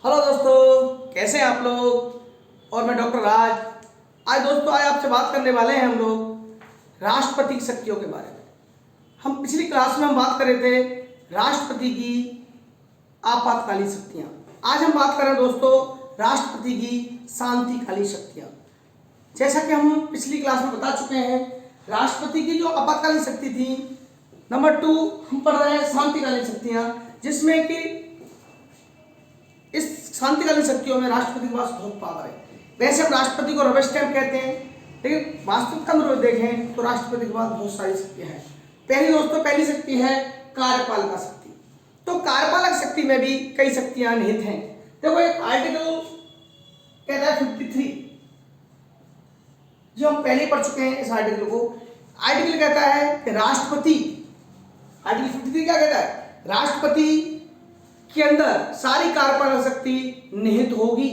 Hello दोस्तों, कैसे हैं आप लोग। और मैं डॉक्टर राज। आज आपसे बात करने वाले हैं हम लोग राष्ट्रपति की शक्तियों के बारे में। हम पिछली क्लास में बात कर रहे थे राष्ट्रपति की आपातकालीन शक्तियां। आज हम बात कर रहे हैं दोस्तों राष्ट्रपति की शांतिकालीन शक्तियां। जैसा कि हम पिछली क्लास में बता चुके हैं, राष्ट्रपति की जो आपातकालीन शक्ति थी, नंबर 2 हम पढ़ रहे हैं शांतिकालीन शक्तियां, जिसमें कि इस शांतिकालीन शक्तियों में राष्ट्रपति के पास बहुत पावर है। वैसे हम राष्ट्रपति को रबर स्टैंप कहते हैं, लेकिन वास्तविकता में देखें तो राष्ट्रपति के पास बहुत सारी शक्तियां हैं। पहली शक्ति है कार्यपालिका शक्ति। तो कार्यपालक शक्ति में भी कई शक्तियां निहित हैं। देखो, एक आर्टिकल कहता है 53, जो हम पहले पढ़ चुके हैं इस आर्टिकल को। आर्टिकल कहता है कि राष्ट्रपति, आर्टिकल 53 क्या कहता है, राष्ट्रपति के अंदर सारी कार्यपालक शक्ति निहित होगी।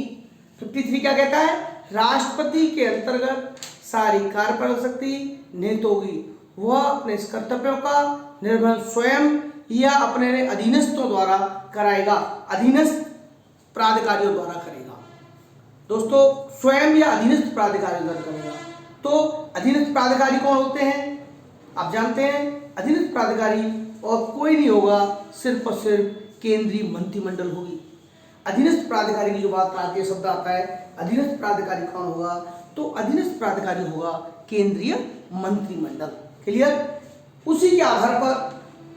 53 क्या कहता है, राष्ट्रपति के अंतर्गत सारी कार्यपालक शक्ति निहित होगी। वह अपने इस कर्तव्यों का निर्वहन स्वयं या अपने अधीनस्थों द्वारा कराएगा, अधीनस्थ प्राधिकारियों द्वारा करेगा। दोस्तों, स्वयं या अधीनस्थ प्राधिकारियों द्वारा करेगा। तो अधीनस्थ प्राधिकारी कौन होते हैं, आप जानते हैं। अधीनस्थ प्राधिकारी और कोई नहीं होगा, सिर्फ और सिर्फ केंद्रीय मंत्रिमंडल होगी। अधीनस्थ प्राधिकारी की जो बात आती है, शब्द आता है, अधीनस्थ प्राधिकारी कौन होगा, तो अधीनस्थ प्राधिकारी होगा केंद्रीय मंत्रिमंडल। क्लियर। उसी के आधार पर,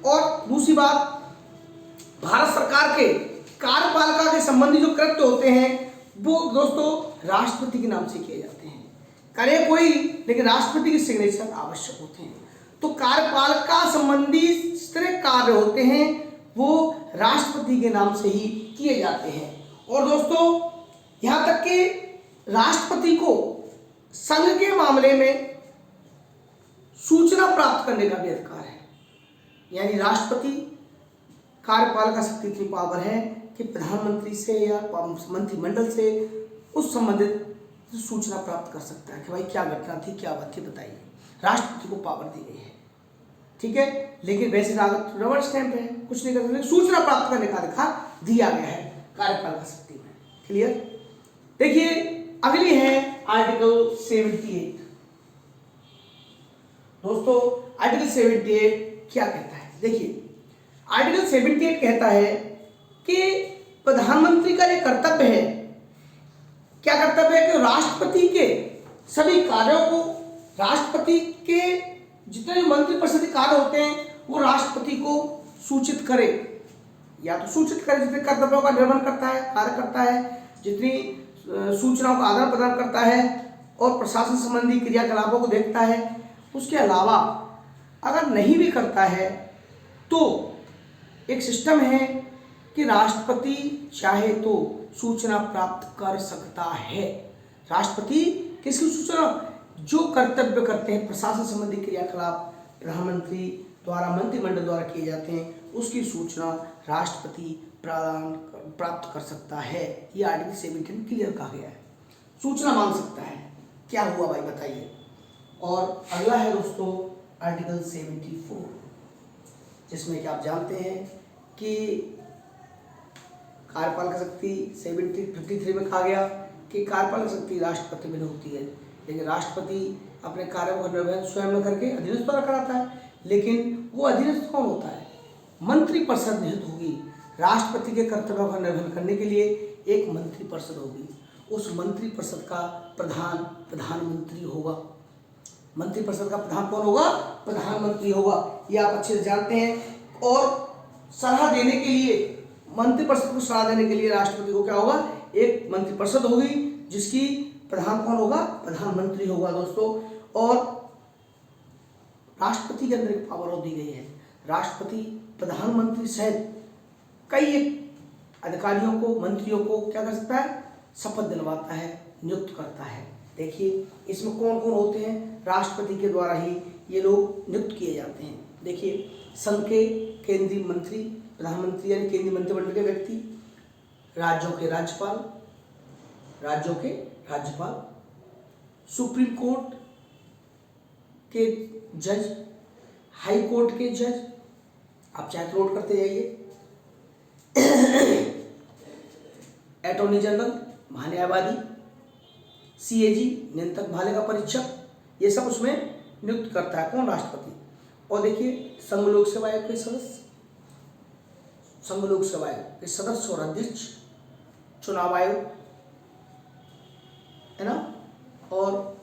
और दूसरी बात, भारत सरकार के कार्यपालिका के संबंधी जो कृत्य होते हैं वो दोस्तों राष्ट्रपति के नाम से किए जाते हैं। करे कोई, लेकिन राष्ट्रपति की सिग्नेचर आवश्यक होते हैं। तो कार्यपालिका संबंधी जिस तरह कार्य होते हैं वो राष्ट्रपति के नाम से ही किए जाते हैं। और दोस्तों, यहां तक कि राष्ट्रपति को संघ के मामले में सूचना प्राप्त करने का भी अधिकार है। यानी राष्ट्रपति कार्यपालिका शक्ति इतनी पावर है कि प्रधानमंत्री से या मंत्रिमंडल से उस संबंधित सूचना प्राप्त कर सकता है कि भाई क्या घटना थी, क्या बात थी, बताइए। राष्ट्रपति को पावर दी गई है, ठीक है। लेकिन वैसे रबर स्टैंप है, कुछ नहीं कर सकते। सूचना प्राप्त करने का अधिकार दिया गया है कार्यपालिका शक्ति में। क्लियर। देखिए, अगली है आर्टिकल 78। दोस्तों, आर्टिकल 78 क्या कहता है, देखिए। आर्टिकल 78 कहता है कि प्रधानमंत्री का यह कर्तव्य है, क्या कर्तव्य है, कि राष्ट्रपति के सभी कार्यों को, राष्ट्रपति के जितने मंत्रिपरिषद कार्य होते हैं वो राष्ट्रपति को सूचित करे, या तो सूचित करे जितने कर्तव्यों का निर्वहन करता है, कार्य करता है, जितनी सूचनाओं का आदान प्रदान करता है और प्रशासन संबंधी क्रियाकलापों को देखता है। उसके अलावा अगर नहीं भी करता है तो एक सिस्टम है कि राष्ट्रपति चाहे तो सूचना प्राप्त कर सकता है। राष्ट्रपति किसकी सूचना, जो कर्तव्य करते हैं, प्रशासन संबंधी क्रियाकलाप प्रधानमंत्री द्वारा, मंत्रिमंडल द्वारा किए जाते हैं, उसकी सूचना राष्ट्रपति प्राप्त कर सकता है। ये आर्टिकल 70 में क्लियर कहा गया है। सूचना मांग सकता है। क्या हुआ भाई, बताइए। और अगला है दोस्तों आर्टिकल 74, जिसमें कि आप जानते हैं कि कार्यपालिका शक्ति 53 में कहा गया कि कार्यपालिका शक्ति राष्ट्रपति में होती है, लेकिन राष्ट्रपति अपने कार्यों का निर्वहन स्वयं न करके अधीनस्थ द्वारा कराता है। लेकिन वो अधीनस्थ कौन होता है, मंत्रिपरिषद निहित होगी। राष्ट्रपति के कर्तव्यों का निर्वहन करने के लिए एक मंत्रिपरिषद होगी। उस मंत्रिपरिषद का प्रधान प्रधानमंत्री होगा। मंत्रिपरिषद का प्रधान कौन होगा, प्रधानमंत्री होगा। ये आप अच्छे से जानते हैं। और सलाह देने के लिए, मंत्रिपरिषद को सलाह देने के लिए राष्ट्रपति को क्या होगा, एक मंत्रिपरिषद होगी जिसकी प्रधान कौन होगा, प्रधानमंत्री होगा दोस्तों। और राष्ट्रपति के अंदर एक पावर और दी गई है। राष्ट्रपति प्रधानमंत्री सहित कई अधिकारियों को, मंत्रियों को क्या कर सकता है, शपथ दिलवाता है, नियुक्त करता है। देखिए, इसमें कौन कौन होते हैं, राष्ट्रपति के द्वारा ही ये लोग नियुक्त किए जाते हैं। देखिए, संघ के केंद्रीय मंत्री, प्रधानमंत्री यानी केंद्रीय मंत्रिमंडल के व्यक्ति, राज्यों के राज्यपाल, सुप्रीम कोर्ट के जज, हाई कोर्ट के जज, आप चाहे तो नोट करते जाइए, अटॉर्नी जनरल महान्यायवादी, सीएजी नियंत्रक भाले का परीक्षक, ये सब उसमें नियुक्त करता है कौन? राष्ट्रपति। और देखिए संघ लोक सेवा आयोग के सदस्य, संघ लोक सेवा आयोग के सदस्य और अध्यक्ष, चुनाव आयोग है ना। और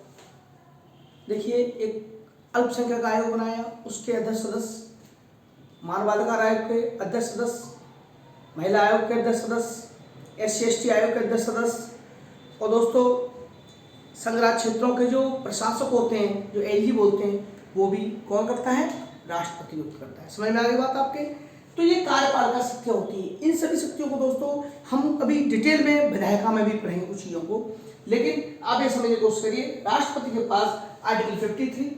देखिए एक अल्पसंख्यक आयोग बनाया, उसके अध्यक्ष सदस्य, मानवाधिकार आयोग के अध्यक्ष सदस्य, महिला आयोग के अध्यक्ष सदस्य, SC/ST आयोग के अध्यक्ष सदस्य। और दोस्तों संघ राज्य क्षेत्रों के जो प्रशासक होते हैं, जो एलजी बोलते हैं, वो भी कौन करता है? राष्ट्रपति नियुक्त करता है। समझ में आ गई बात आपके? तो ये कार्यपालिका शक्तियाँ होती है। इन सभी शक्तियों को दोस्तों हम कभी डिटेल में विधायिका में भी पढ़ेंगे कुछ चीज़ों को, लेकिन आप ये समझने की कोशिश करिए। राष्ट्रपति के पास आर्टिकल 53,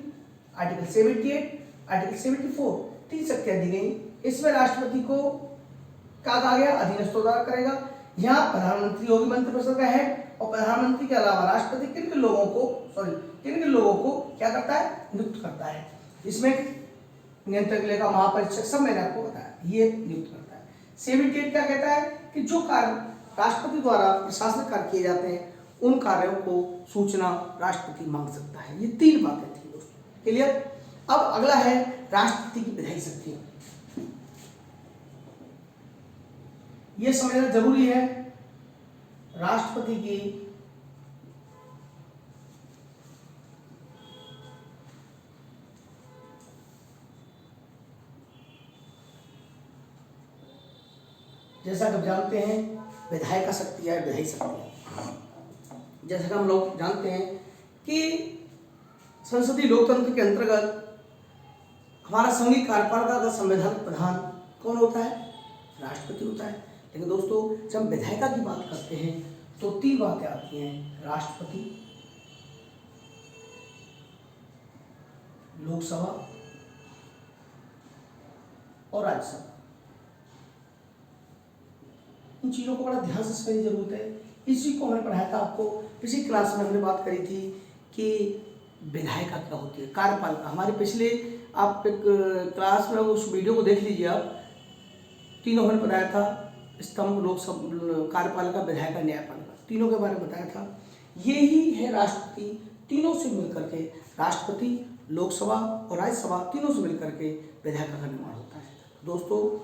आर्टिकल 78, आर्टिकल 74 तीन शक्तियाँ दी गई। इसमें राष्ट्रपति को क्या कहा गया? अधीनस्थ करेगा। यहाँ प्रधानमंत्री होगी मंत्रिपरिषद का हेड, और प्रधानमंत्री के अलावा राष्ट्रपति किन किन लोगों को क्या करता है? नियुक्त करता है। इसमें नियंत्रक लेखा महापरीक्षक, सब मैंने आपको बताया, ये नियुक्त करता है। 78 क्या कहता है कि जो कार्य राष्ट्रपति द्वारा प्रशासनिक कार्य किए जाते हैं, उन कार्यों को सूचना राष्ट्रपति मांग सकता है। ये तीन बातें थी दोस्तों, क्लियर। अब अगला है राष्ट्रपति की विधायी शक्तियां। ये समझना जरूरी है। राष्ट्रपति की जैसा कि आप जानते हैं विधायिका शक्ति है, विधायी शक्ति। जैसा कि हम लोग जानते हैं कि संसदीय लोकतंत्र के अंतर्गत हमारा संघीय कार्यपालिका का संवैधानिक प्रधान कौन होता है? राष्ट्रपति होता है। लेकिन दोस्तों जब हम विधायिका की बात करते हैं तो तीन बातें आती हैं: राष्ट्रपति, लोकसभा और राज्यसभा। इन चीज़ों को बड़ा ध्यान से समझने की जरूरत है। इसी को हमने पढ़ाया था आपको पिछली क्लास में। हमने बात करी थी कि विधायिका क्या होती है, कार्यपालिका। हमारे पिछले आप एक क्लास में उस वीडियो को देख लीजिए आप, तीनों हमने बताया था: स्तंभ, लोकसभा, कार्यपालिका, विधायिका, न्यायपालिका, तीनों के बारे में बताया था। ये ही है राष्ट्रपति। तीनों से मिलकर के राष्ट्रपति, लोकसभा और राज्यसभा, तीनों से मिलकर के विधायिका का निर्माण होता है। दोस्तों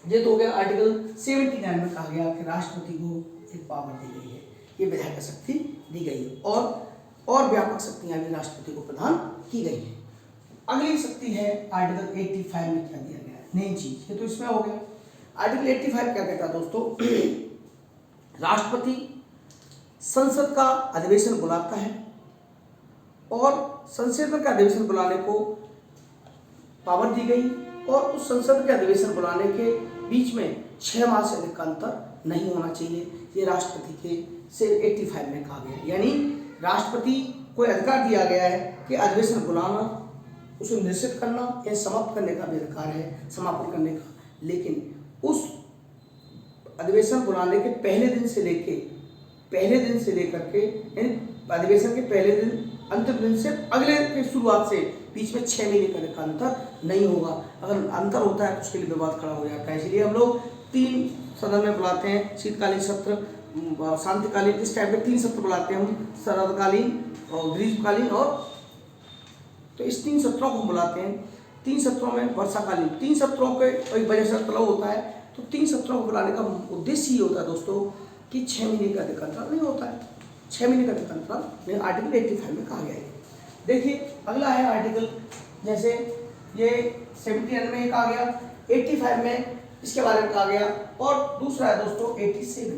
ये तो हो गया आर्टिकल 79 में कहा गया कि राष्ट्रपति को एक पावर दी गई है, ये विधायिका शक्ति दी गई है, और व्यापक शक्तियां भी राष्ट्रपति को प्रदान की गई हैं। अगली शक्ति है आर्टिकल 85 में क्या दिया गया है, नई चीज। ये तो इसमें हो गया। आर्टिकल 85 क्या कहता है दोस्तों? राष्ट्रपति संसद का अधिवेशन बुलाता है, और संसद का अधिवेशन बुलाने को पावर दी गई, और उस संसद के अधिवेशन बुलाने के बीच में 6 माह से अधिक का अंतर नहीं होना चाहिए। ये राष्ट्रपति के से 85 में कहा गया। यानी राष्ट्रपति को अधिकार दिया गया है कि अधिवेशन बुलाना, उसे निश्चित करना या समाप्त करने का भी अधिकार है, समापन करने का। लेकिन उस अधिवेशन बुलाने के पहले दिन से लेकर के यानी अधिवेशन के पहले दिन, अंतिम दिन से अगले की शुरुआत से बीच में 6 महीने का अंतर नहीं होगा। अगर अंतर होता है तो उसके लिए विवाद खड़ा हो जाता है। इसलिए हम लोग 3 सदन में बुलाते हैं: शीतकालीन सत्र, शांतिकालीन, इस टाइप के 3 सत्र बुलाते हैं हम, शरदकालीन और ग्रीष्मकालीन। और तो इस 3 सत्रों को हम बुलाते हैं। 3 सत्रों में वर्षाकालीन, 3 सत्रों के एक बजे से तलब होता है। तो 3 सत्रों को बुलाने का उद्देश्य ये होता है दोस्तों कि 6 महीने का अधिक अंतर नहीं होता है। 6 महीने का अधिक अंतर आर्टिकल 85 में कहा गया है। देखिए अगला है आर्टिकल, जैसे ये 79 में कहा गया, 85 में इसके बारे में कहा गया। और दूसरा है दोस्तों 87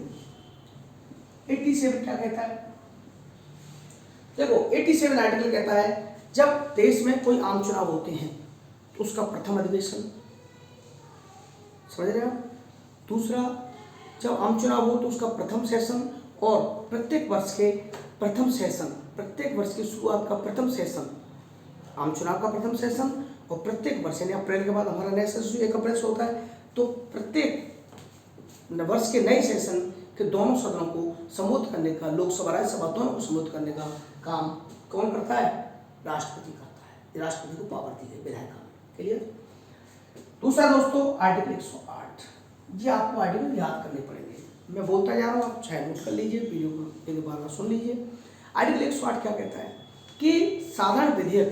क्या कहता है? देखो 87 आर्टिकल कहता है जब देश में कोई आम चुनाव होते हैं तो उसका प्रथम अधिवेशन, समझ रहे हो? दूसरा, जब आम चुनाव हो तो उसका प्रथम सेशन, और प्रत्येक वर्ष की शुरुआत का प्रथम सेशन, आम चुनाव का प्रथम सेशन, और प्रत्येक वर्ष यानी अप्रैल के बाद हमारा नया सेशन 1 अप्रैल से होता है। तो प्रत्येक वर्ष के नए सेशन के दोनों सदनों को संबोधित करने का, लोकसभा राज्यसभा दोनों को संबोधित करने का काम कौन करता है? राष्ट्रपति करता है। राष्ट्रपति को पावर दी गई विधायिका में। क्लियर? दूसरा दोस्तों आर्टिकल 108, ये आपको आर्टिकल याद करने पड़ेंगे। मैं बोलता जा रहा हूँ, आप चाहे नोट कर लीजिए, वीडियो को एक बार सुन लीजिए। आर्टिकल 108 क्या कहता है कि साधारण विधेयक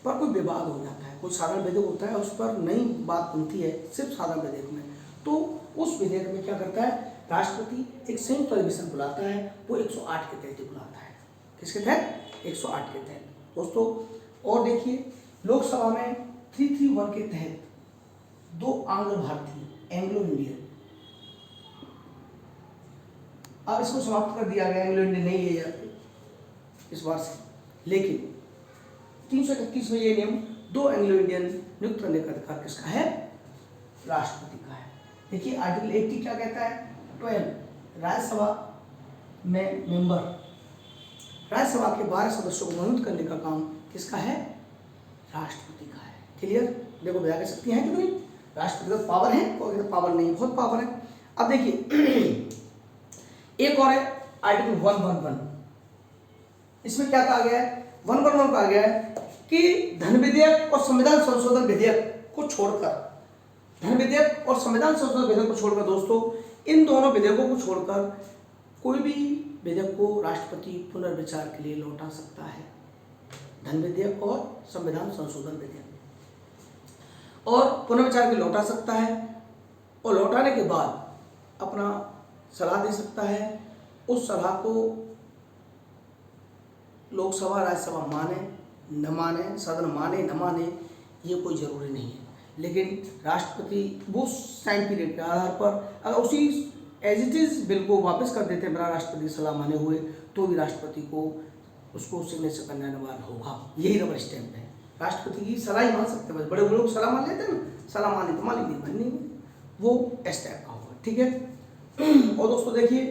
पर कोई विवाद हो जाता है, कोई साधारण विधेयक होता है, उस पर नई बात बनती है सिर्फ साधारण विधेयक में, तो उस विधेयक में क्या करता है, राष्ट्रपति एक संयुक्त अधिवेशन बुलाता है, वो 108 के तहत ही बुलाता है। किसके तहत? 108 के तहत दोस्तों। और देखिए, लोकसभा में 331 के तहत 2 आंग्ल भारतीय, एंग्लो इंडियन, अब इसको समाप्त कर दिया गया, एंग्लो इंडियन नहीं लिए जाते इस बार से, लेकिन 331 में ये नियम 2 एंग्लो इंडियन नियुक्त करने का अधिकार किसका है? राष्ट्रपति का है। देखिए आर्टिकल 80 क्या कहता है? 12 राज्यसभा में मेंबर, राज्यसभा के 12 सदस्यों को मनोनीत करने का काम किसका है? राष्ट्रपति का है। क्लियर? देखो बजा के शक्ति है कि नहीं? राष्ट्रपति का पावर है, कोई पावर नहीं, बहुत पावर है। अब देखिए एक और है आर्टिकल 111, इसमें क्या कहा गया है? 111 कहा गया है कि धन विधेयक और संविधान संशोधन विधेयक को छोड़कर, धन विधेयक और संविधान संशोधन विधेयक को छोड़कर दोस्तों, इन दोनों विधेयकों को छोड़कर कोई भी विधेयक को राष्ट्रपति पुनर्विचार के लिए लौटा सकता है। धन विधेयक और संविधान संशोधन विधेयक और पुनर्विचार के लिए लौटा सकता है, और लौटाने के बाद अपना सलाह दे सकता है। उस सलाह को लोकसभा राज्यसभा माने न माने, सदन माने न माने, ये कोई ज़रूरी नहीं है, लेकिन राष्ट्रपति वो टाइम पीरियड के आधार पर अगर उसी एज इट इज़ बिल को वापस कर देते हैं बिना राष्ट्रपति की सलाह माने हुए, तो भी राष्ट्रपति को उसको सिग्नेचर करना अनिवार्य होगा। यही रबर स्टैम्प है। राष्ट्रपति की सलाह ही मान सकते हैं, बस बड़े लोग सलाह मान लेते हैं ना, सलाह मानी तो मान लीजिए, मानी नहीं वो इस टाइप का होगा। ठीक है। और दोस्तों देखिए,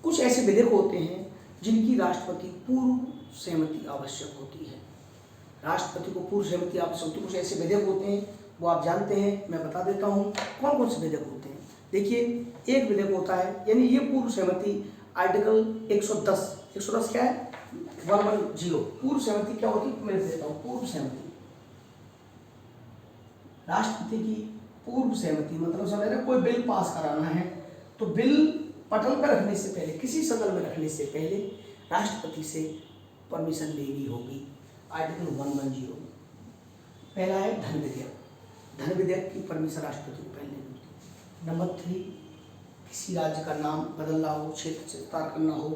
कुछ ऐसे विधेयक होते हैं जिनकी राष्ट्रपति पूर्व सहमति आवश्यक होती है। राष्ट्रपति को पूर्व सहमति आवश्यक होती है। कुछ ऐसे विधेयक होते हैं, वो आप जानते हैं, मैं बता देता हूँ कौन कौन से विधेयक होते हैं। देखिए एक विधेयक होता है, यानी ये पूर्व सहमति आर्टिकल 110 क्या है? 110 पूर्व सहमति क्या होती है? मैं देता हूँ। पूर्व सहमति, राष्ट्रपति की पूर्व सहमति मतलब समझ रहे, कोई बिल पास कराना है तो बिल पटल पर रखने से पहले, किसी सदन में रखने से पहले राष्ट्रपति से परमिशन लेनी होगी। आर्टिकल 110 पहला है धन विधेयक। धन विधेयक की परमिशन राष्ट्रपति को पहले लेनी होती है। नंबर 3, किसी राज्य का नाम बदलना हो, क्षेत्र से विस्तार करना हो,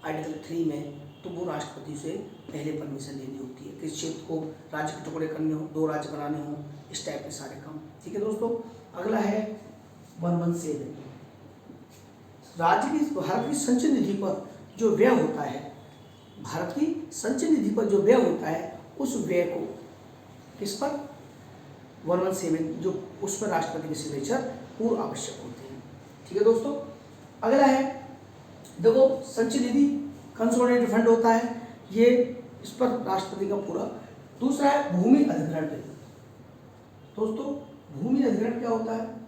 आर्टिकल 3 में, तो वो राष्ट्रपति से पहले परमिशन लेनी होती है। किसी क्षेत्र को राज्य के टुकड़े करने हो, 2 राज्य बनाने हो, इस टाइप के सारे काम। ठीक है दोस्तों। अगला है 117, राज्य की, भारत की संचय निधि पर जो व्यय होता है, भारत की संचय निधि पर जो व्यय होता है, उस व्यय को किस पर? 117 जो उस पर राष्ट्रपति के सिग्नेचर पूर्व आवश्यक होते हैं। ठीक है दोस्तों। अगला है, देखो संचय निधि कंसोलिडेटेड फंड होता है, ये इस पर राष्ट्रपति का पूरा। दूसरा है भूमि अधिग्रहण बिल। दोस्तों भूमि अधिग्रहण क्या होता है?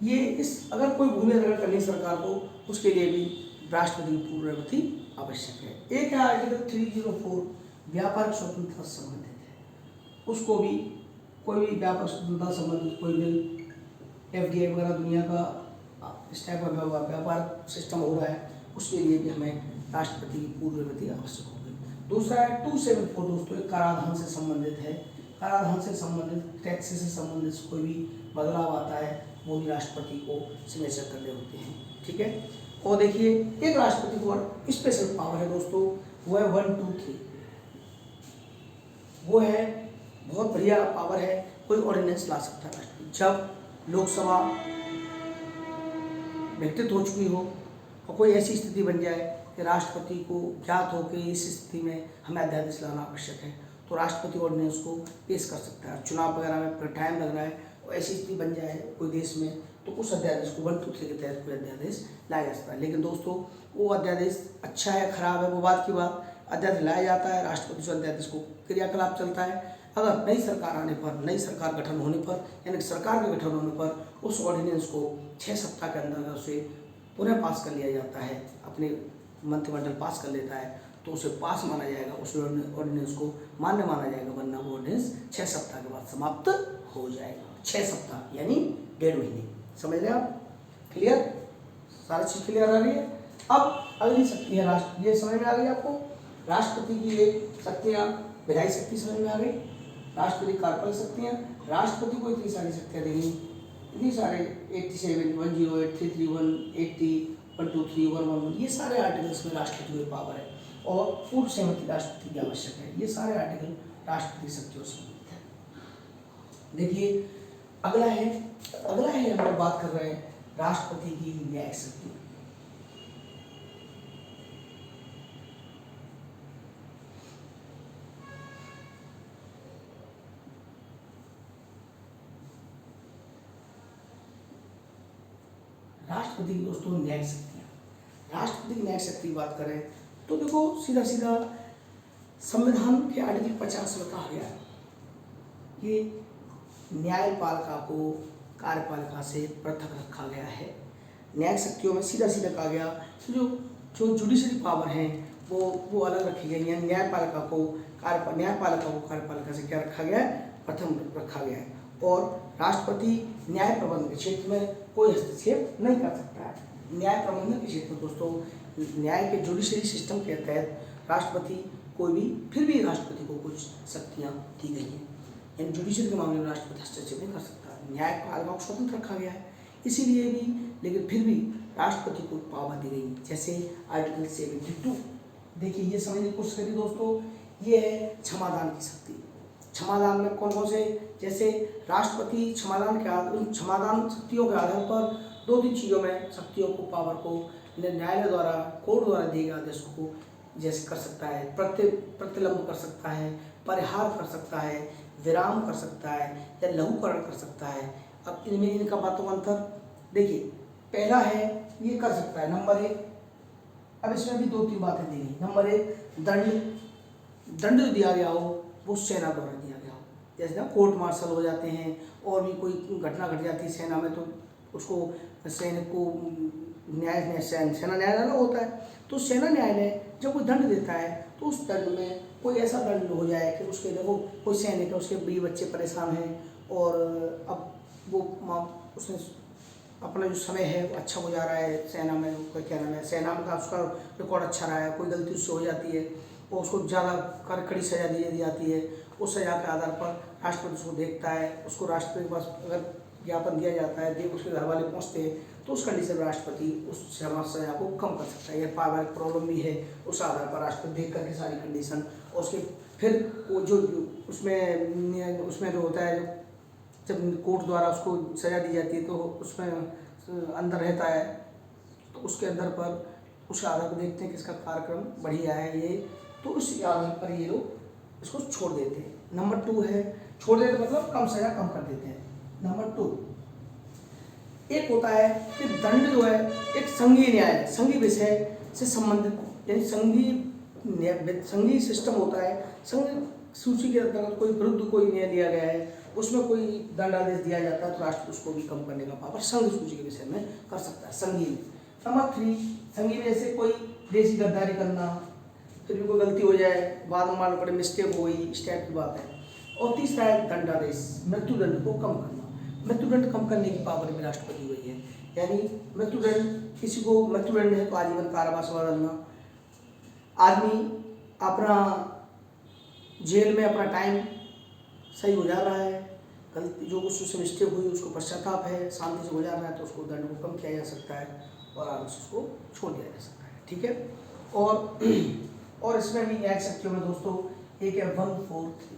ये इस अगर कोई भूमि अधिग्रहण करनी सरकार को, उसके लिए भी राष्ट्रपति की पूर्व अनुमति आवश्यक है। एक है आर्टिकल 304 व्यापारिक स्वतंत्रता से संबंधित है, उसको भी कोई भी व्यापार स्वतंत्रता संबंधित कोई बिल, FDI वगैरह दुनिया का इस टाइप का व्यापार सिस्टम हो रहा है, उसके लिए भी हमें राष्ट्रपति की पूर्व अनुमति आवश्यक होगी। दूसरा है 274 दोस्तों, एक कराधान से संबंधित है। कराधान से संबंधित, टैक्स से संबंधित कोई भी बदलाव आता है, वो भी राष्ट्रपति को सिग्नेचर करने होते हैं। ठीक है। और देखिए एक राष्ट्रपति को स्पेशल पावर है दोस्तों, वो है 123, वो है बहुत बढ़िया पावर है, कोई ऑर्डिनेंस ला सकता है राष्ट्रपति। जब लोकसभा विघटित हो चुकी हो और कोई ऐसी स्थिति बन जाए कि राष्ट्रपति को ज्ञात हो कि इस स्थिति में हमें अध्यादेश लाना आवश्यक है, तो राष्ट्रपति ऑर्डिनेंस को पेश कर सकता है। चुनाव वगैरह में टाइम लग रहा है और ऐसी स्थिति बन जाए कोई देश में, तो उस अध्यादेश को 123 के तहत कोई अध्यादेश लाया जा सकता है। लेकिन दोस्तों वो अध्यादेश अच्छा है खराब है वो बात की बात, अध्यादेश लाया जाता है, राष्ट्रपति से अध्यादेश को क्रियाकलाप चलता है। अगर नई सरकार आने पर, नई सरकार गठन होने पर, यानी सरकार के गठन होने पर, उस ऑर्डिनेंस को 6 सप्ताह के अंदर उसे पुनः पास कर लिया जाता है, अपने मंत्रिमंडल पास कर लेता है, तो उसे पास माना जाएगा, उस ऑर्डिनेंस को मान्य माना जाएगा, वरना वो ऑर्डिनेंस 6 सप्ताह के बाद समाप्त हो जाएगा। 6 सप्ताह यानी 1.5 महीने, समझ रहे आप? क्लियर, सारी चीज क्लियर आ रही है। अब अगली शक्ति है राष्ट्र, ये समझ में आ गई आपको, राष्ट्रपति की ये शक्तियाँ, विधायी शक्ति समझ में आ गई, राष्ट्रपति कार्यपालक शक्तियाँ, राष्ट्रपति को इतनी सारी शक्तियाँ देंगी, इतनी सारे 87, 108, 331, 80, 123, 111, ये सारे आर्टिकल्स में राष्ट्रपति की पावर है और पूर्व सहमति राष्ट्रपति की आवश्यक है। ये सारे आर्टिकल राष्ट्रपति शक्तियों से संबंधित है। देखिए अगला है हम लोग बात कर रहे हैं राष्ट्रपति की न्यायिक शक्ति। राष्ट्रपति की दोस्तों न्यायिक शक्तियाँ, राष्ट्रपति की न्यायिक शक्ति की बात करें तो देखो सीधा सीधा संविधान के आर्टिकल 50 में कहा गया कि न्यायपालिका को कार्यपालिका से पृथक रखा गया है। न्यायिक शक्तियों में सीधा सीधा कहा गया कि जो जुडिशरी पावर हैं वो अलग रखी गई हैं। न्यायपालिका को कार्यपालिका से क्या रखा गया है, प्रथम रखा गया है। और राष्ट्रपति न्याय प्रबंधन के क्षेत्र में कोई हस्तक्षेप नहीं कर सकता है। न्याय प्रबंधन के क्षेत्र में दोस्तों न्याय के जुडिशरी सिस्टम के तहत राष्ट्रपति कोई भी फिर भी राष्ट्रपति को कुछ शक्तियाँ दी गई हैं, यानी जुडिशरी के मामले में राष्ट्रपति हस्तक्षेप नहीं कर सकता। न्यायपालिका को स्वतंत्र रखा गया है इसीलिए भी, लेकिन फिर भी राष्ट्रपति को पावर दी गई, जैसे आर्टिकल 72। देखिए ये समझने की कोशिश करिए दोस्तों, ये है क्षमादान की शक्ति। क्षमादान में कौन कौन से, जैसे राष्ट्रपति क्षमादान शक्तियों के आधार पर 2-3 चीज़ों में शक्तियों को, पावर को न्यायालय द्वारा, कोर्ट द्वारा दिए गए आदेश को जैसे कर सकता है, प्रतिलंब कर सकता है, परिहार कर सकता है, विराम कर सकता है या लघुकरण कर सकता है। अब इनमें इनका बातों का अंतर देखिए, पहला है ये कर सकता है नंबर 1। अब इसमें भी 2-3 बातें दी गई। नंबर 1 दंड जो दिया गया हो वो सेना द्वारा दिया गया हो, जैसे ना कोर्ट मार्शल हो जाते हैं और भी कोई घटना घट जाती है सेना में तो उसको सैनिक को सेना न्यायालय होता है, तो सेना न्यायालय जब कोई दंड देता है तो उस दंड में कोई ऐसा दंड हो जाए कि उसके देखो कोई सैनिक है, उसके बीवी बच्चे परेशान हैं और अब वो उसने अपना जो समय है वो अच्छा गुजारा है सेना में, कोई क्या नाम है, सेना में उसका रिकॉर्ड अच्छा रहा है, कोई गलती उससे हो जाती है और उसको ज़्यादा कड़ी सज़ा दी जाती है। उस सज़ा के आधार पर राष्ट्रपति उसको देखता है, उसको राष्ट्रपति के पास अगर ज्ञापन दिया जाता है, देख उसके घर वाले पहुँचते हैं तो उस कंडीशन में राष्ट्रपति उस सज़ा को कम कर सकता है। या पारिवारिक प्रॉब्लम भी है, उस आधार पर राष्ट्रपति देख करके सारी कंडीशन और उसके फिर वो जो उसमें जो होता है, जब कोर्ट द्वारा उसको सज़ा दी जाती है तो उसमें अंदर रहता है तो उसके अंदर पर उस आधार पर देखते हैं कि इसका कार्यक्रम बढ़िया है ये, तो उस आधार पर ये लोग इसको छोड़ देते हैं। नंबर 2 है छोड़ देते मतलब कम सज़ा कम कर देते हैं। नंबर 2 एक होता है कि दंड जो है एक संघीय न्याय, संघीय विषय से संबंधित, यानी संघीय सिस्टम होता है, संघ सूची के अंतर्गत कोई विरुद्ध कोई न्याय लिया गया है, उसमें कोई दंडादेश दिया जाता है तो राष्ट्र उसको भी कम करने का पावर संघ सूची के विषय में कर सकता है, संघीय। नंबर 3 संघीय जैसे कोई देशी गद्दारी करना, फिर भी कोई गलती हो जाए, बाद में मालूम पड़े मिस्टेक हो गई, इस टाइप की बात है। और तीसरा है दंडादेश, मृत्युदंड को कम करना। मृत्युदंड कम करने की पावर भी राष्ट्रपति हुई है, यानी मृत्युदंड, किसी को मृत्युदंड है तो आजीवन कारावास बदलना, आदमी अपना जेल में अपना टाइम सही गुजार रहा है, गलती जो कुछ उससे मिस्टेक हुई उसको पश्चाताप है, शांति से गुजार रहा है तो उसको दंड को कम किया जा सकता है और आराम से उसको छोड़ दिया जा सकता है, ठीक है। और इसमें भी न्यायिक शक्तियों में दोस्तों एक है 143।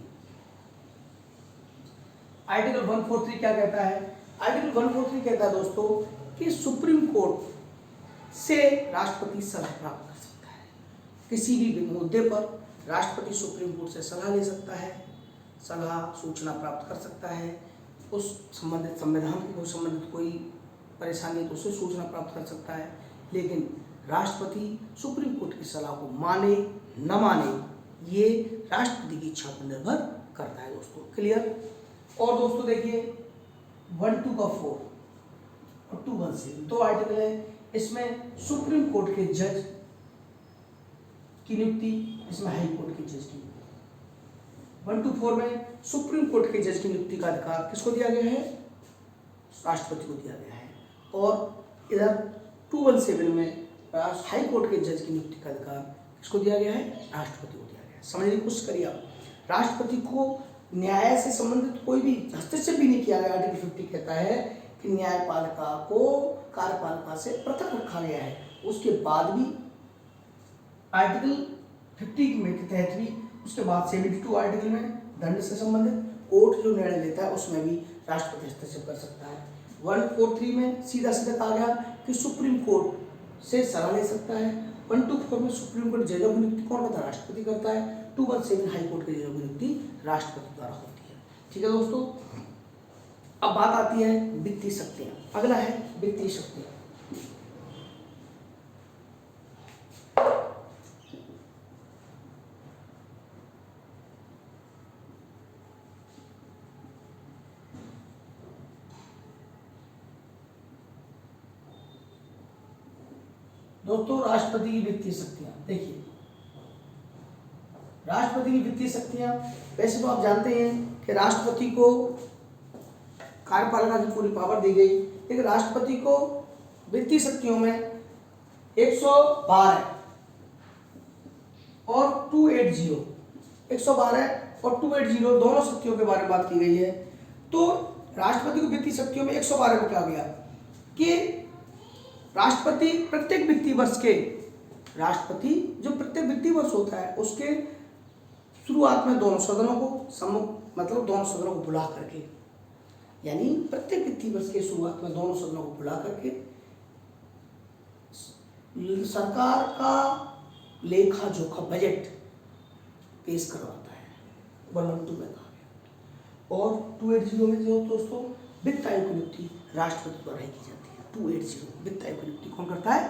आर्टिकल 143 क्या कहता है? आर्टिकल 143 कहता है दोस्तों कि सुप्रीम कोर्ट से राष्ट्रपति सलाह प्राप्त कर सकता है। किसी भी मुद्दे पर राष्ट्रपति सुप्रीम कोर्ट से सलाह ले सकता है, सलाह सूचना प्राप्त कर सकता है, उस संबंधित संविधान को संबंधित कोई परेशानी तो उससे सूचना प्राप्त कर सकता है। लेकिन राष्ट्रपति सुप्रीम कोर्ट की सलाह को माने न माने ये राष्ट्रपति की इच्छा पर निर्भर करता है दोस्तों, क्लियर। और दोस्तों देखिए 1-2 का 4 और 2-1 से 2 आर्टिकल है, इसमें सुप्रीम कोर्ट के जज की नियुक्ति, इसमें हाई कोर्ट के जज की नियुक्ति। 1-4 में सुप्रीम कोर्ट के जज की नियुक्ति का अधिकार किसको दिया गया है? राष्ट्रपति को दिया गया है। और इधर 217 में हाई कोर्ट के जज की नियुक्ति का अधिकार किसको दिया गया है? राष्ट्रपति को दिया गया है। समझने की कोशिश करिए आप। राष्ट्रपति को न्याय से संबंधित कोई भी हस्तक्षेप भी नहीं किया गया। आर्टिकल 50 कहता है कि न्यायपालिका को कार्यपालिका से पृथक रखा गया है। उसके बाद भी आर्टिकल 50 में के तहत भी, उसके बाद 72 आर्टिकल में दंड से संबंधित कोर्ट जो निर्णय लेता है उसमें भी राष्ट्रपति हस्तक्षेप कर सकता है। 143 में सीधा सीधा कहा गया कि सुप्रीम कोर्ट से सलाह ले सकता है। 124 में सुप्रीम कोर्ट जजों की नियुक्ति कौन करता है? राष्ट्रपति करता है। 217 हाई कोर्ट के जजों की नियुक्ति राष्ट्रपति द्वारा होती है। ठीक है दोस्तों, अब बात आती है वित्तीय शक्तियां। अगला है वित्तीय शक्तियां। दोस्तों, राष्ट्रपति की वित्तीय शक्तियां देखिए, राष्ट्रपति की वित्तीय शक्तियां, वैसे तो आप जानते हैं कि राष्ट्रपति को कार्यपालिका की पूरी पावर दी गई, लेकिन राष्ट्रपति को वित्तीय शक्तियों में 112 और 280 112 और 280 दोनों शक्तियों के बारे में बात की गई है। तो राष्ट्रपति को वित्तीय शक्तियों में 112 में क्या गया कि राष्ट्रपति प्रत्येक वित्तीय वर्ष के, राष्ट्रपति जो प्रत्येक वित्तीय वर्ष होता है उसके शुरुआत में दोनों सदनों को मतलब दोनों सदनों को बुला करके, यानी प्रत्येक वित्तीय वर्ष के शुरुआत में दोनों सदनों को बुला करके सरकार का लेखा जोखा बजट पेश करवाता है। 112 में कहा गया। और 280 में जो दोस्तों वित्त आयोग की नियुक्ति राष्ट्रपति द्वारा ही की जाती है। 280 वित्त आयोग की नियुक्ति कौन करता है?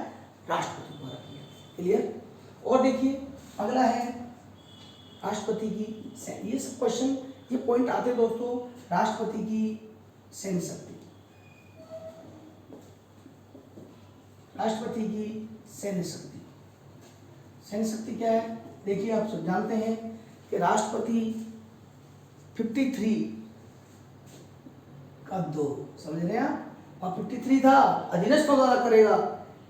राष्ट्रपति द्वारा की जाती है। क्लियर? और देखिए अगला है राष्ट्रपति की सैन्य। ये सब क्वेश्चन, ये पॉइंट आते हैं दोस्तों। राष्ट्रपति की सैन्य शक्ति, राष्ट्रपति की सैन्य शक्ति। सैन्य शक्ति क्या है? देखिए आप सब जानते हैं कि राष्ट्रपति 53 का 2 समझ रहे हैं आप, और 53 था अधीनस्थ द्वारा करेगा,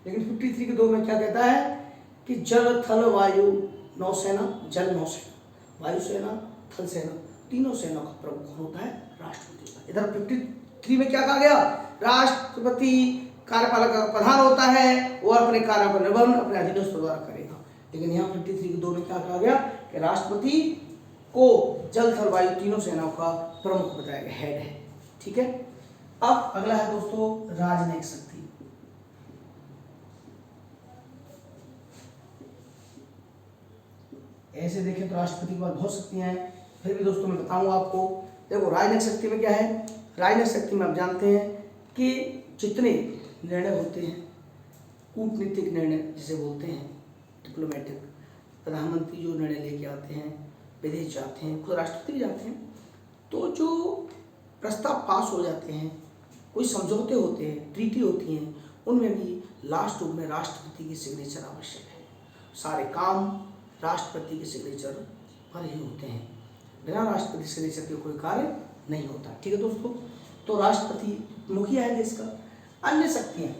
लेकिन 53 के 2 में क्या कहता है कि जल थल वायु नौसेना, जल नौसेना, वायुसेना, थल सेना, तीनों सेना का प्रमुख होता है राष्ट्रपति का। इधर 53 में क्या कहा गया? राष्ट्रपति कार्यपालिका का प्रधान होता है, वो अपने कार्यों का निर्वहन अपने अधीनस्थ द्वारा करेगा। लेकिन यहाँ 53 के 2 में क्या कहा गया कि राष्ट्रपति को जल थल वायु तीनों सेनाओं का प्रमुख बताया गया, हेड है। ठीक है। अब अगला है दोस्तों राजनयिक शक्ति। ऐसे देखें तो राष्ट्रपति के पास बहुत शक्तियां हैं, फिर भी दोस्तों मैं बताऊंगा आपको। देखो राजनयिक शक्ति में क्या है? राजनयिक शक्ति में आप जानते हैं कि जितने निर्णय होते हैं, कूटनीतिक निर्णय जिसे बोलते हैं, डिप्लोमेटिक, प्रधानमंत्री जो निर्णय लेके आते हैं, विदेश जाते हैं, खुद राष्ट्रपति जाते हैं, तो जो प्रस्ताव पास हो जाते हैं, कोई समझौते होते हैं, ट्रीटी होती हैं, उनमें भी लास्ट में राष्ट्रपति की सिग्नेचर आवश्यक है। सारे काम राष्ट्रपति के सिग्नेचर पर ही होते हैं, बिना राष्ट्रपति सिग्नेचर के कोई कार्य नहीं होता। ठीक है दोस्तों, तो राष्ट्रपति मुखिया है देश का। अन्य शक्तियां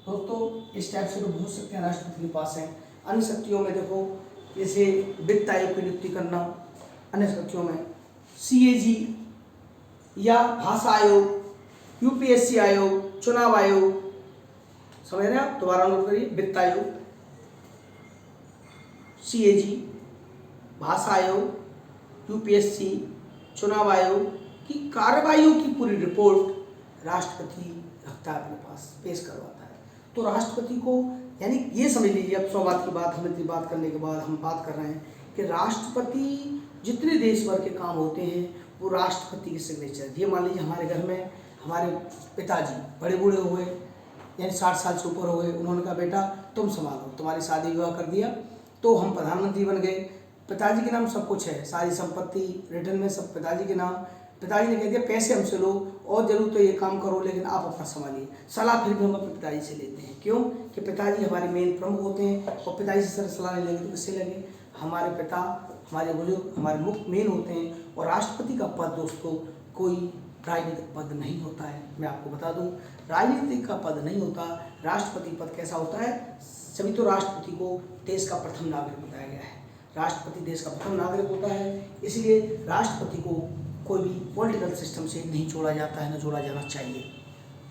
दोस्तों इस टाइप से तो बहुत शक्तियां राष्ट्रपति के पास हैं। अन्य शक्तियों में देखो, जैसे वित्त आयोग की नियुक्ति करना, अन्य शक्तियों में CAG या भाषा आयोग, UPSC आयोग, चुनाव आयोग, समझ रहे हैं आप? दोबारा नोट करिए, वित्त आयोग, CAG, भाषा आयोग, UPSC, चुनाव आयोग की कार्रवाइयों की पूरी रिपोर्ट राष्ट्रपति रखता है अपने पास, पेश करवाता है। तो राष्ट्रपति को, यानी ये समझ लीजिए, अब 100 बात की बात, हम इतनी बात करने के बाद हम बात कर रहे हैं कि राष्ट्रपति जितने देश भर के काम होते हैं वो राष्ट्रपति के सिग्नेचर। ये मान लीजिए हमारे घर में हमारे पिताजी बड़े बूढ़े हो गए, यानी 60 साल से ऊपर हो गए, उन्होंने कहा बेटा तुम संभालो, तुम्हारी शादी विवाह कर दिया, तो हम प्रधानमंत्री बन गए। पिताजी के नाम सब कुछ है, सारी संपत्ति रिटर्न में सब पिताजी के नाम। पिताजी ने कह दिया पैसे हमसे लो और जरूर तो ये काम करो, लेकिन आप अपना संभालिए। सलाह फिर भी हम अपने पिताजी से लेते हैं। क्यों? कि पिताजी हमारे मेन प्रमुख होते हैं, और पिताजी से सलाह नहीं लेंगे तो किससे लेंगे? हमारे पिता, हमारे बुजुर्ग, हमारे मुख्य मेन होते हैं। और राष्ट्रपति का पद दोस्तों कोई राजनीतिक पद नहीं होता है। मैं आपको बता दूं, राजनीतिक का पद नहीं होता। राष्ट्रपति पद कैसा होता है? सभी तो राष्ट्रपति को देश का प्रथम नागरिक बताया गया है। राष्ट्रपति देश का प्रथम नागरिक होता है, इसलिए राष्ट्रपति को कोई भी पॉलिटिकल सिस्टम से नहीं जोड़ा जाता है, न जोड़ा जाना चाहिए।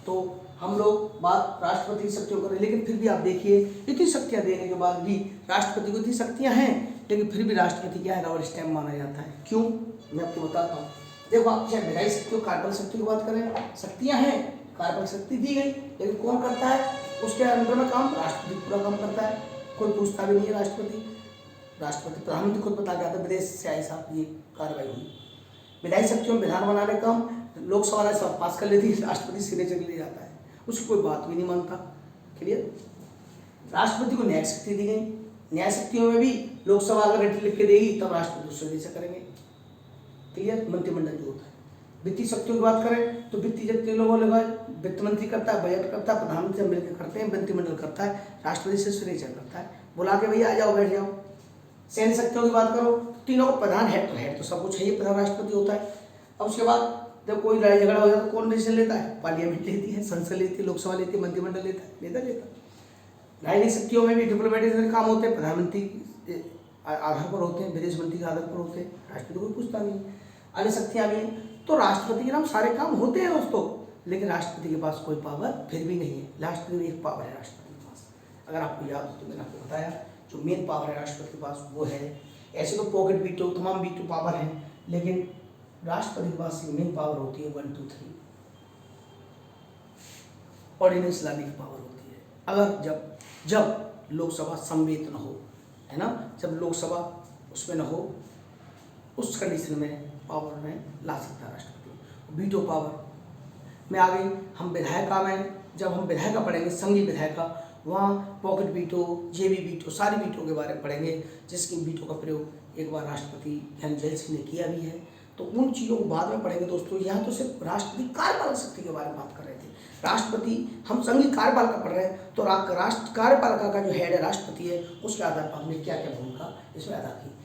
तो हम लोग बात राष्ट्रपति की शक्तियों करें, लेकिन फिर भी आप देखिए इतनी शक्तियाँ देने के बाद भी राष्ट्रपति को इतनी शक्तियाँ हैं, लेकिन फिर भी राष्ट्रपति क्या है? रबर स्टैम्प माना जाता है। क्यों? मैं आपको बताता हूँ। देखो, आप चाहे विधायी शक्तियों, कार्यपालक शक्ति की बात करें, शक्तियाँ हैं, कार्यपालक शक्ति दी गई, लेकिन कौन करता है उसके अंदर में काम? राष्ट्रपति पूरा काम करता है, कोई पूछता भी नहीं है। राष्ट्रपति प्रधानमंत्री खुद बता के आता है विदेश से आए साहब ये कार्रवाई हुई। विधायी शक्तियों में विधान बनाने का काम लोकसभा सब पास कर लेती है, राष्ट्रपति सिग्नेचर ले जाता है, उसकी कोई बात भी नहीं मानता। क्लियर? राष्ट्रपति को न्याय शक्ति दी गई, न्याय शक्तियों में भी लोकसभा अगर रिट लिख के देगी तब राष्ट्रपति उससे निश्चय करेंगे। क्लियर? मंत्रिमंडल जो होता है। वित्तीय शक्तियों की बात करें तो वित्तीय जब तीन लोगों लगा, वित्त मंत्री करता है, बजट करता है, प्रधानमंत्री सब मिलकर करते हैं, मंत्रिमंडल करता है, राष्ट्रपति से सिग्नेचर करता है, बुला के भैया आ जाओ बैठ जाओ। सैन्य शक्तियों की बात करो, तीनों को प्रधान हेड तो सब कुछ है, ये प्रधान राष्ट्रपति होता है। अब उसके बाद जब कोई लड़ाई झगड़ा हो जाता है कौन डिसीजन लेता है? पार्लियामेंट लेती है, संसद लेती है, लोकसभा लेती है, मंत्रिमंडल लेता है, लेता। राजनीतिक शक्तियों में भी डिप्लोमेटिक काम होते हैं, प्रधानमंत्री आधार पर होते हैं, विदेश मंत्री के आधार पर होते हैं, राष्ट्रपति कोई पूछता नहीं। अन्य शक्तियाँ भी हैं, तो राष्ट्रपति के नाम सारे काम होते हैं दोस्तों, लेकिन राष्ट्रपति के पास कोई पावर फिर भी नहीं है। राष्ट्रपति में एक पावर है राष्ट्रपति के पास, अगर आपको याद हो तो मैंने आपको बताया जो मेन पावर है राष्ट्रपति के पास वो है। ऐसे तो पॉकेट वीटो, तमाम वीटो पावर हैं, लेकिन राष्ट्रपति के पास मेन पावर होती है 1 2 3 ऑर्डिनेंस लाने की पावर होती है। अगर जब लोकसभा सम्मिलित न हो, है ना, जब लोकसभा उसमें न हो, उस कंडीशन में पावर में ला सकता है राष्ट्रपति। वीटो पावर में आ गई। हम विधायिका में जब हम विधायिका पढ़ेंगे, संघीय विधायिका, वहाँ पॉकेट वीटो, जेबी वीटो, सारी वीटो के बारे में पढ़ेंगे, जिसकी वीटो का प्रयोग एक बार राष्ट्रपति यानी जय सिंह ने किया भी है। तो उन चीज़ों को बाद में पढ़ेंगे दोस्तों। यहाँ तो सिर्फ राष्ट्रपति कार्यपालक शक्ति के बारे में बात कर रहे थे। राष्ट्रपति, हम संघीय कार्यपालिका पढ़ रहे हैं, तो राष्ट्र कार्यपालिका का जो हेड है राष्ट्रपति है, उसके आधार पर हमने क्या क्या भूमिका इसमें अदा की।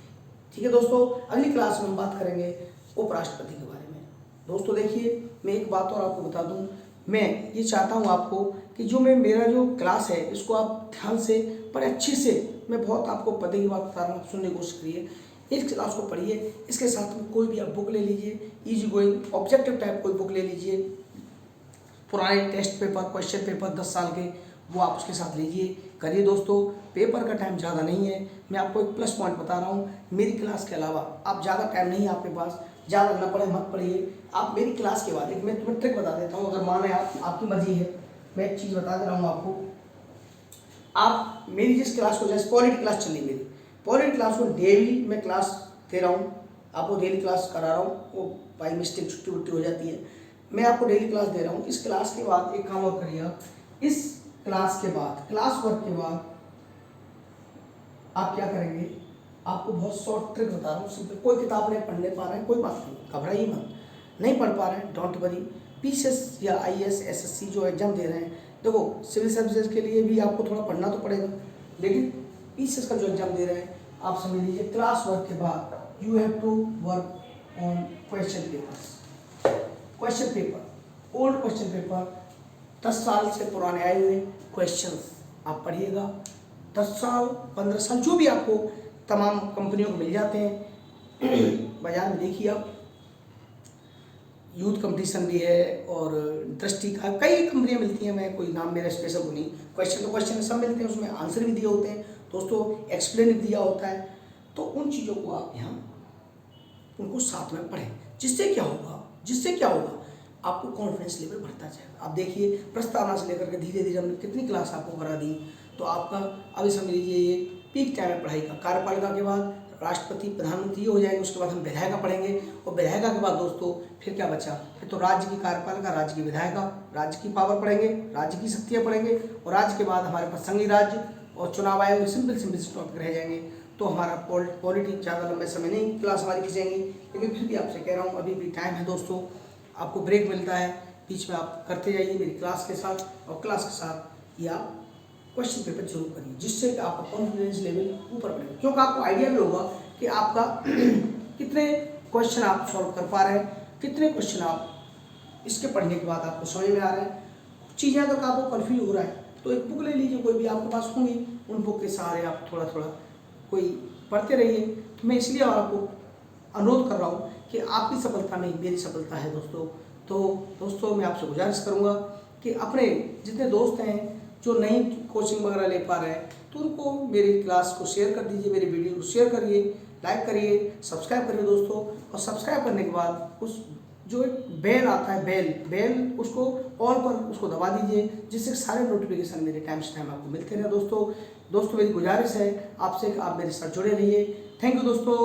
ठीक है दोस्तों, अगली क्लास में हम बात करेंगे उपराष्ट्रपति के बारे में। दोस्तों देखिए, मैं एक बात और आपको बता दूं, मैं ये चाहता हूं आपको कि जो मेरा जो क्लास है इसको आप ध्यान से बड़े अच्छे से, मैं बहुत आपको पते की बात बता रहा हूँ, सुनने की कोशिश करिए, इस क्लास को पढ़िए। इसके साथ में कोई भी आप बुक ले लीजिए, इजी गोइंग ऑब्जेक्टिव टाइप कोई बुक ले लीजिए, पुराने टेस्ट पेपर, क्वेश्चन पेपर 10 साल के, वो आप उसके साथ लीजिए, करिए दोस्तों। पेपर का टाइम ज़्यादा नहीं है, मैं आपको एक प्लस पॉइंट बता रहा हूँ, मेरी क्लास के अलावा आप ज़्यादा टाइम नहीं है आपके पास, ज़्यादा न पढ़े मत पढ़िए। आप मेरी क्लास के बाद एक मैं तुम्हें ट्रिक बता देता हूँ, अगर माने आपकी मर्जी है, मैं एक चीज़ बता दे रहा हूँ आपको। आप मेरी जिस क्लास को, जैसे पॉलिटी क्लास चली मेरी, पॉलिटी क्लास को डेली मैं क्लास दे रहा हूँ, आपको डेली क्लास करा रहा हूँ, वो बाई मिस्टेक छुट्टी वुट्टी हो जाती है, मैं आपको डेली क्लास दे रहा हूँ। इस क्लास के बाद एक काम और करिए, इस क्लास के बाद, क्लास वर्क के बाद आप क्या करेंगे, आपको बहुत शॉर्ट ट्रिक बता रहा हूँ, सिंपल। कोई किताब नहीं पढ़ने पा रहे हैं, कोई बात नहीं, घबराइए मत, नहीं पढ़ पा रहे हैं, डोंट वरी। पीसीएस या आईएएस, एसएससी जो एग्जाम दे रहे हैं, देखो सिविल सर्विसेज के लिए भी आपको थोड़ा पढ़ना तो पड़ेगा, लेकिन पीसीएस का जो एग्जाम दे रहे हैं, आप समझ लीजिए क्लास वर्क के बाद you have to work on question papers. Question paper, old question paper, 10 साल से पुराने आए हुए क्वेश्चंस आप पढ़िएगा। 10 साल 15 साल जो भी आपको तमाम कंपनियों को मिल जाते हैं बाजार में, देखिए आप, यूथ कंपटीशन भी है और दृष्टि का कई कंपनियां मिलती हैं, मैं कोई नाम मेरा स्पेशल नहीं, क्वेश्चन तो क्वेश्चन सब मिलते हैं, उसमें आंसर भी दिए होते हैं दोस्तों, एक्सप्लेन भी दिया होता है। तो उन चीज़ों को आप यहाँ उनको साथ में पढ़ें, जिससे क्या होगा आपको कॉन्फिडेंस लेवल बढ़ता जाएगा। आप देखिए प्रस्तावना से लेकर के धीरे धीरे हमने कितनी क्लास आपको करा दी, तो आपका अभी समझ लीजिए ये पीक टाइम है पढ़ाई का। कार्यपालिका के बाद राष्ट्रपति, प्रधानमंत्री हो जाएंगे, उसके बाद हम विधायिका पढ़ेंगे, और विधायिका के बाद दोस्तों फिर क्या बचा, फिर तो राज्य की कार्यपालिका, राज्य की विधायिका, राज्य की पावर पढ़ेंगे, राज्य की शक्तियाँ पढ़ेंगे, और राज्य के बाद हमारे पास संघीय राज्य और चुनाव आयोग, सिंपल टॉपिक रह जाएंगे। तो हमारा पॉलिटिक्स ज़्यादा लंबे समय नहीं क्लास हमारी खींचेंगे, लेकिन फिर भी आपसे कह रहा हूँ अभी भी टाइम है दोस्तों, आपको ब्रेक मिलता है, बीच में आप करते जाइए मेरी क्लास के साथ, और क्लास के साथ ये आप क्वेश्चन पेपर जरूर करिए, जिससे आपका कॉन्फिडेंस लेवल ऊपर बढ़ेगा, क्योंकि आपको आइडिया भी होगा कि आपका कितने क्वेश्चन आप सॉल्व कर पा रहे हैं, कितने क्वेश्चन आप इसके पढ़ने के बाद आपको समझ में आ रहा है, चीज़ें अगर आपको कन्फ्यूज हो रहा है तो एक बुक ले लीजिए, कोई भी आपके पास होंगी, उन बुक के सहारे आप थोड़ा थोड़ा कोई पढ़ते रहिए। मैं इसलिए आपको अनुरोध कर रहा हूँ कि आपकी सफलता में मेरी सफलता है दोस्तों। तो दोस्तों मैं आपसे गुजारिश करूँगा कि अपने जितने दोस्त हैं जो नई कोचिंग वगैरह ले पा रहे हैं तो उनको मेरी क्लास को शेयर कर दीजिए, मेरी वीडियो को शेयर करिए, लाइक करिए, सब्सक्राइब करिए दोस्तों। और सब्सक्राइब करने के बाद उस जो एक बेल आता है, बेल उसको ऑल पर उसको दबा दीजिए, जिससे सारे नोटिफिकेशन मेरे टाइम से टाइम आपको मिलते रहे दोस्तों। मेरी गुजारिश है आपसे कि आप मेरे साथ जुड़े रहिए। थैंक यू दोस्तों।